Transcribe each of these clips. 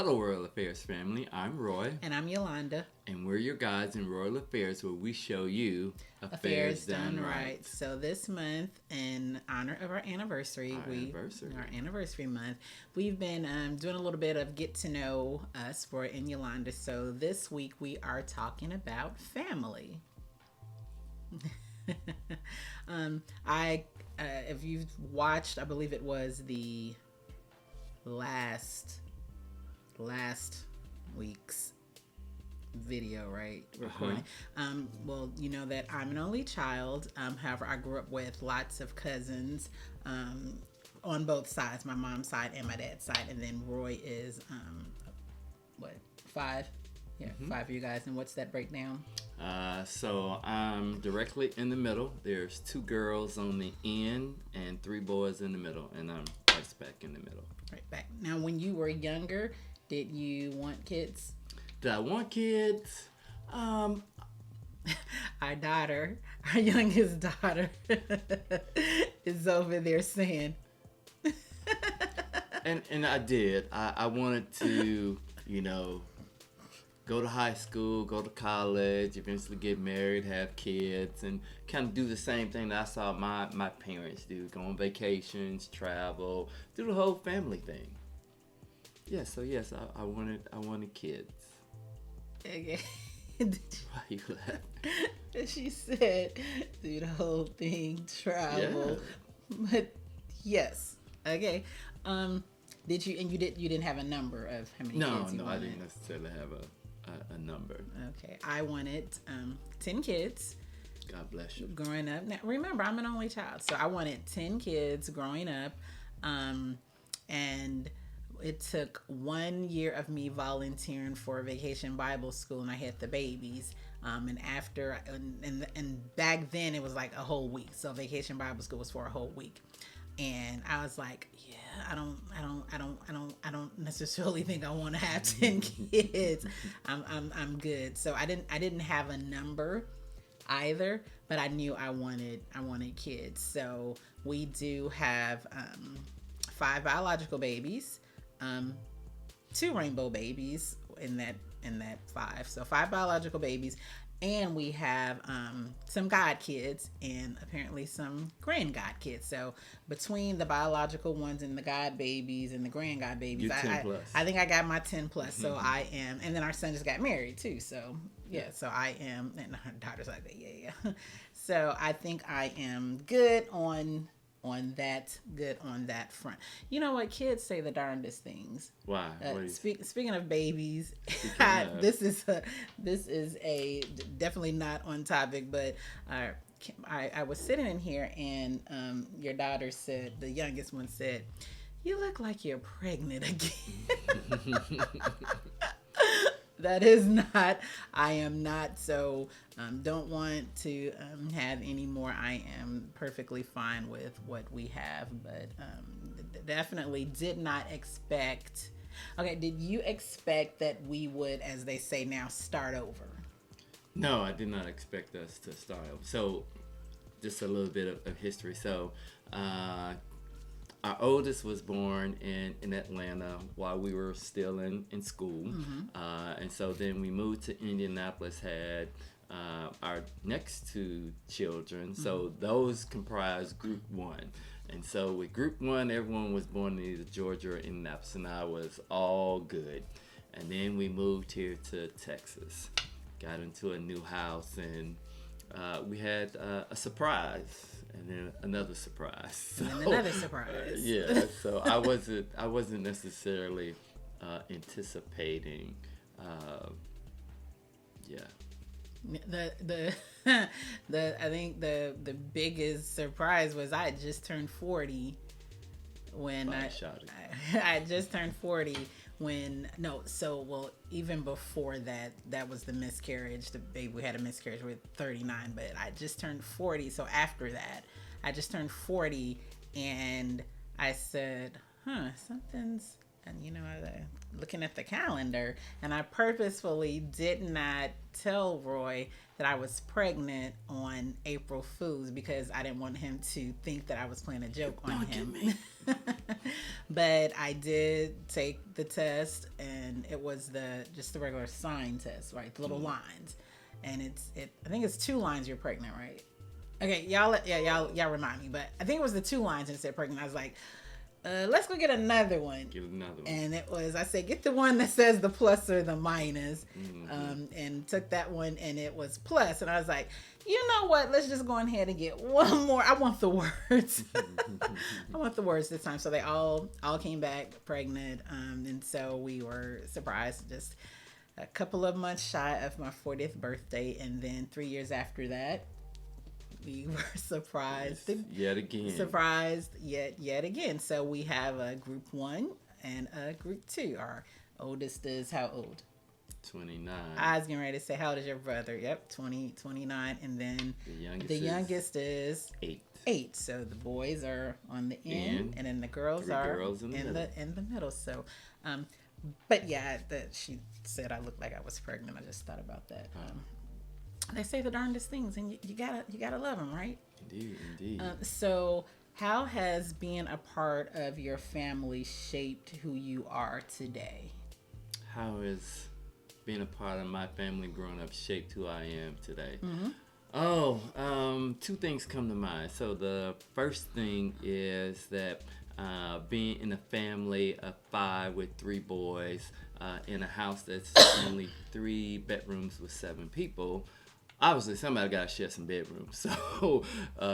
Hello, Royal Affairs family. I'm Roy, And I'm Yolanda. and we're your guides in Royal Affairs, where we show you affairs done right. So this month, in honor of our anniversary, our anniversary month, we've been doing a little bit of get to know us for in Yolanda. So this week we are talking about family. I if you've watched, I believe it was the last week's video, right? Recording. Well, you know that I'm an only child. However, I grew up with lots of cousins on both sides, my mom's side and my dad's side. And then Roy is, what, five? Yeah, five of you guys. And what's that breakdown? So I'm directly in the middle. There's 2 girls on the end and 3 boys in the middle, and I'm right smack in the middle. Right back. Now, when you were younger, did you want kids? Did I want kids? Our youngest daughter, is over there saying. and I did. I wanted to, go to high school, go to college, eventually get married, have kids, and kind of do the same thing that I saw my parents do: go on vacations, travel, do the whole family thing. Yeah, so yes, I wanted kids. Okay. Why you laughing? She said, do the whole thing, travel. Yeah. But yes. Okay. Did you, and you didn't have a number of how many kids you wanted? No, I didn't necessarily have a number. Okay. I wanted 10 kids. God bless you. Growing up. Now, remember, I'm an only child. So I wanted 10 kids growing up. And it took 1 year of me volunteering for Vacation Bible School, and I had the babies. And after, and back then it was like a whole week. So Vacation Bible School was for a whole week. And I was like, yeah, I don't necessarily think I want to have 10 kids. I'm good. So I didn't have a number either, but I knew I wanted kids. So we do have 5 biological babies, 2 rainbow babies in that 5. So 5 biological babies, and we have some god kids and apparently some grand god kids. So between the biological ones and the god babies and the grand god babies, I think I got my 10 plus. So I am, and then our son just got married too. So yeah, so I am, and our daughter's like, yeah. So I think I am good on that front. You know what? Kids say the darndest things. Why? Speaking of babies, this is a definitely not on topic, but I was sitting in here, and your daughter said, the youngest one said, "You look like you're pregnant again." That is not, I am not, so don't want to have any more. I am perfectly fine with what we have, but definitely did not expect. Okay, did you expect that we would, as they say now, start over? No, I did not expect us to start over. So just a little bit of history. So our oldest was born in Atlanta while we were still in school. And so then we moved to Indianapolis, had our next 2 children. So those comprised group 1. And so with group 1, everyone was born in either Georgia or Indianapolis, and I was all good. And then we moved here to Texas, got into a new house, and we had a surprise. And then another surprise. And then another surprise. Yeah, so I wasn't necessarily anticipating. The I think the biggest surprise was I had just turned 40 when I just turned 40 when even before that was the miscarriage. The baby, we had a miscarriage with 39, but I just turned 40. So after that, I just turned 40, and I said, something's and looking at the calendar, and I purposefully did not tell Roy that I was pregnant on April Fools because I didn't want him to think that I was playing a joke on him. But I did take the test, and it was just the regular sign test, right? The little lines, and I think it's 2 lines. You're pregnant, right? Okay, y'all remind me, but I think it was the 2 lines and it said pregnant. I was like, let's go get another one. Get another one. And I said, get the one that says the plus or the minus. And took that one, and it was plus. And I was like, you know what? Let's just go ahead and get one more. I want the words. I want the words this time. So they all came back pregnant. And so we were surprised, just a couple of months shy of my 40th birthday. And then 3 years after that, we were surprised. Yet again. Surprised yet again. So we have a group 1 and a group 2. Our oldest is how old? 29. I was getting ready to say, how old is your brother? Yep, 29. And then the youngest is 8. So the boys are on the end, and then the girls are in the middle. So, but yeah, she said I looked like I was pregnant. I just thought about that. They say the darndest things, and you gotta love them, right? Indeed. So, how has being a part of your family shaped who you are today? How has being a part of my family growing up shaped who I am today? Mm-hmm. 2 things come to mind. So the first thing is that being in a family of 5 with 3 boys in a house that's only 3 bedrooms with 7 people. Obviously, somebody got to share some bedrooms. So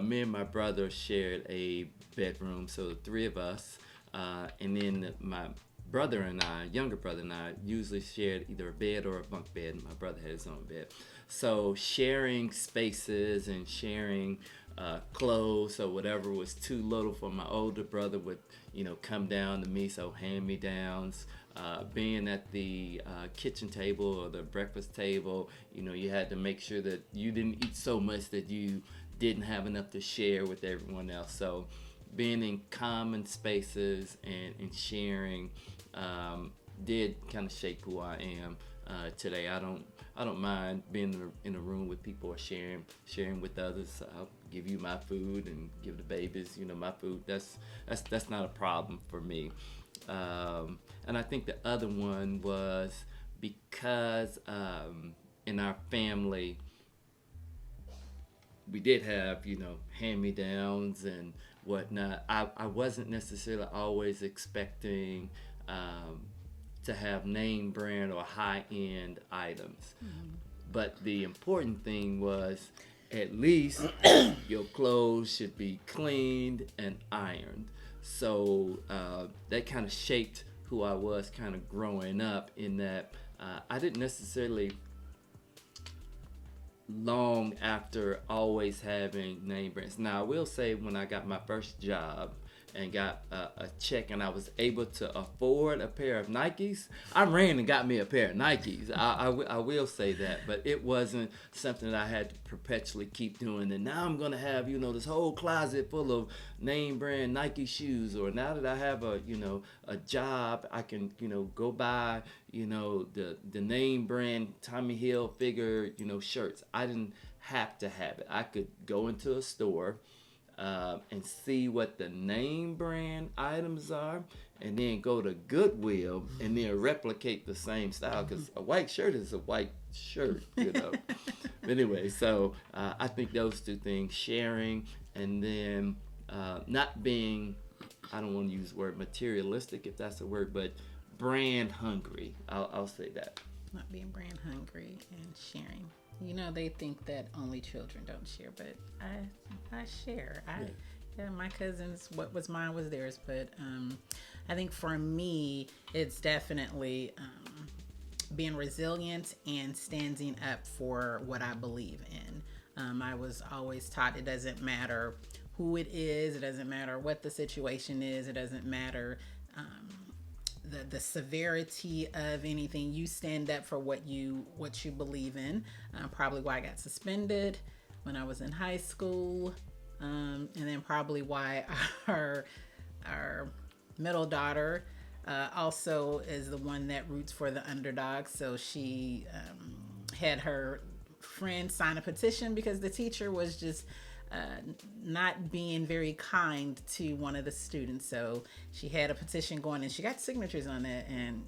me and my brother shared a bedroom, so the 3 of us. And then my brother and I, younger brother and I, usually shared either a bed or a bunk bed. My brother had his own bed. So sharing spaces and sharing clothes, so whatever was too little for my older brother would, come down to me, so hand-me-downs. Being at the kitchen table or the breakfast table, you had to make sure that you didn't eat so much that you didn't have enough to share with everyone else. So being in common spaces and sharing did kind of shape who I am today. I don't mind being in a room with people or sharing with others. I'll give you my food and give the babies, my food. That's not a problem for me. And I think the other one was because in our family we did have, hand-me-downs and whatnot. I wasn't necessarily always expecting to have name brand or high-end items. Mm-hmm. But the important thing was at least your clothes should be cleaned and ironed. So that kind of shaped who I was kind of growing up, in that I didn't necessarily long after always having name brands. Now, I will say when I got my first job and got a check and I was able to afford a pair of Nikes, I ran and got me a pair of Nikes. I will say that, but it wasn't something that I had to perpetually keep doing. And now I'm going to have, this whole closet full of name brand Nike shoes, or now that I have a job, I can, go buy, the name brand Tommy Hilfiger, shirts. I didn't have to have it. I could go into a store and see what the name brand items are, and then go to Goodwill and then replicate the same style, because a white shirt is a white shirt, But anyway, so I think those 2 things, sharing, and then not being, I don't want to use the word materialistic, if that's a word, but brand hungry. I'll say that. Not being brand hungry and sharing. They think that only children don't share, but I share. My cousins, what was mine was theirs. But I think for me, it's definitely being resilient and standing up for what I believe in. I was always taught it doesn't matter who it is, it doesn't matter what the situation is, it doesn't matter the severity of anything. You stand up for what you believe in. Probably why I got suspended when I was in high school, and then probably why our middle daughter also is the one that roots for the underdog. So she had her friend sign a petition because the teacher was just not being very kind to one of the students. So she had a petition going and she got signatures on it. And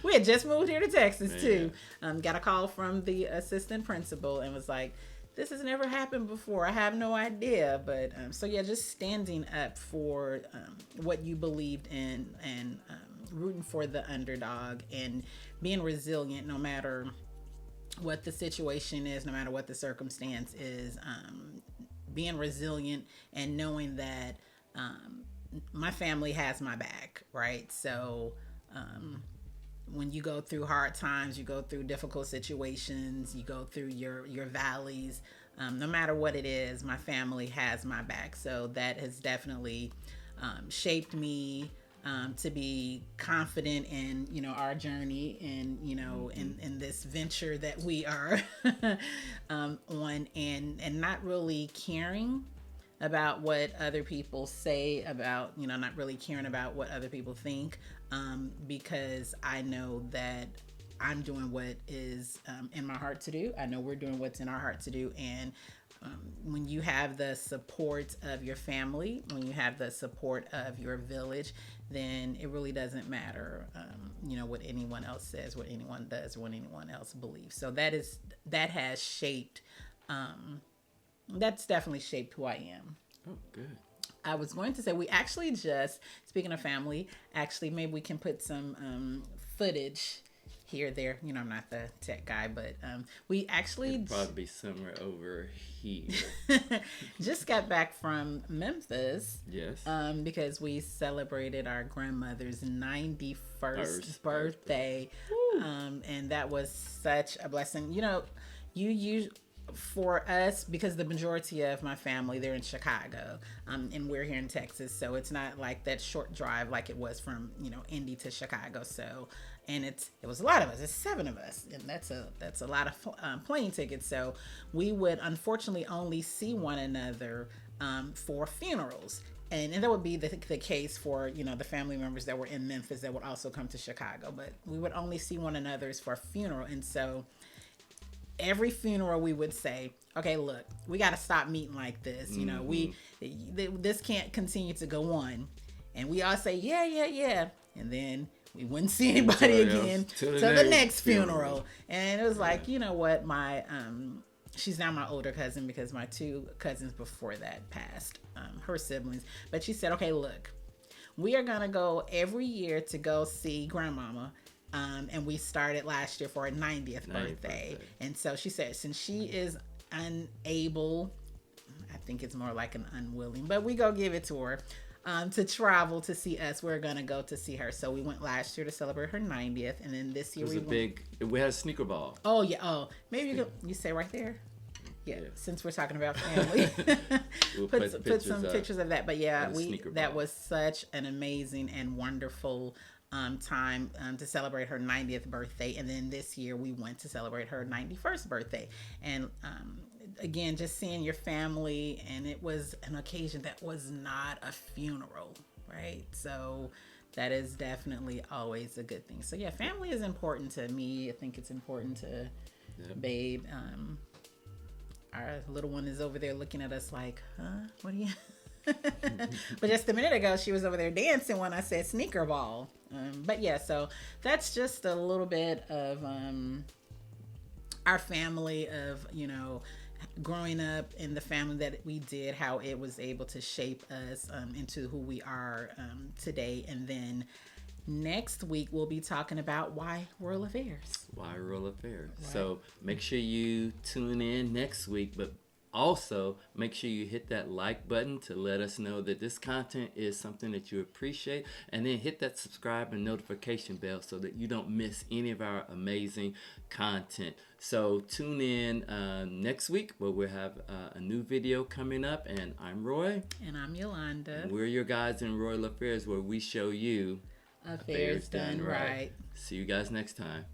we had just moved here to Texas too. Got a call from the assistant principal and was like, this has never happened before. I have no idea. But so yeah, just standing up for what you believed in and rooting for the underdog and being resilient no matter what the situation is, no matter what the circumstance is, being resilient and knowing that my family has my back, right? So when you go through hard times, you go through difficult situations, you go through your valleys, no matter what it is, my family has my back. So that has definitely shaped me to be confident in our journey and in this venture that we are on, and not really caring about what other people say about not really caring about what other people think, because I know that I'm doing what is in my heart to do. I know we're doing what's in our heart to do. And when you have the support of your family, when you have the support of your village, then it really doesn't matter, what anyone else says, what anyone does, what anyone else believes. So that has shaped, that's definitely shaped who I am. Oh, good. I was going to say, we actually just, speaking of family, actually maybe we can put some footage here, there. I'm not the tech guy, but we actually it'd probably be somewhere over here. Just got back from Memphis. Yes. Because we celebrated our grandmother's 91st birthday. And that was such a blessing. You for us, because the majority of my family, they're in Chicago, and we're here in Texas, so it's not like that short drive like it was from Indy to Chicago. So, and it was a lot of us. It's 7 of us, and that's a lot of plane tickets. So we would unfortunately only see one another for funerals. And that would be the case for, the family members that were in Memphis that would also come to Chicago. But we would only see one another's for a funeral. And so every funeral we would say, okay, look, we got to stop meeting like this. This can't continue to go on. And we all say, yeah. And then we wouldn't see anybody again till the next funeral. And it was like, you know what, my she's now my older cousin because my 2 cousins before that passed, her siblings. But she said, okay, look, we are going to go every year to go see grandmama. And we started last year for her 90th birthday. And so she said, since she is unable, I think it's more like an unwilling, but we go give it to her, to travel to see us. We're going to go to see her. So we went last year to celebrate her 90th. And then this year we had a sneaker ball. Oh, yeah. Oh, maybe you say right there. Yeah, since we're talking about family, We'll put some pictures of that. But yeah, that ball. was such an amazing and wonderful time to celebrate her 90th birthday. And then this year we went to celebrate her 91st birthday. And again, just seeing your family, and it was an occasion that was not a funeral, right? So that is definitely always a good thing. So yeah, family is important to me. I think it's important to Babe. Our little one is over there looking at us like, huh? What are you... But just a minute ago, she was over there dancing when I said sneaker ball. But yeah, so that's just a little bit of our family, of growing up in the family that we did, how it was able to shape us into who we are today. And then next week we'll be talking about why Royal Affairs. Why Royal Affairs. Right. So make sure you tune in next week, but also make sure you hit that like button to let us know that this content is something that you appreciate, and then hit that subscribe and notification bell so that you don't miss any of our amazing content. So tune in next week where we'll have a new video coming up. And I'm Roy. And I'm Yolanda. And we're your guides in Royal Affairs, where we show you affairs done right. See you guys next time.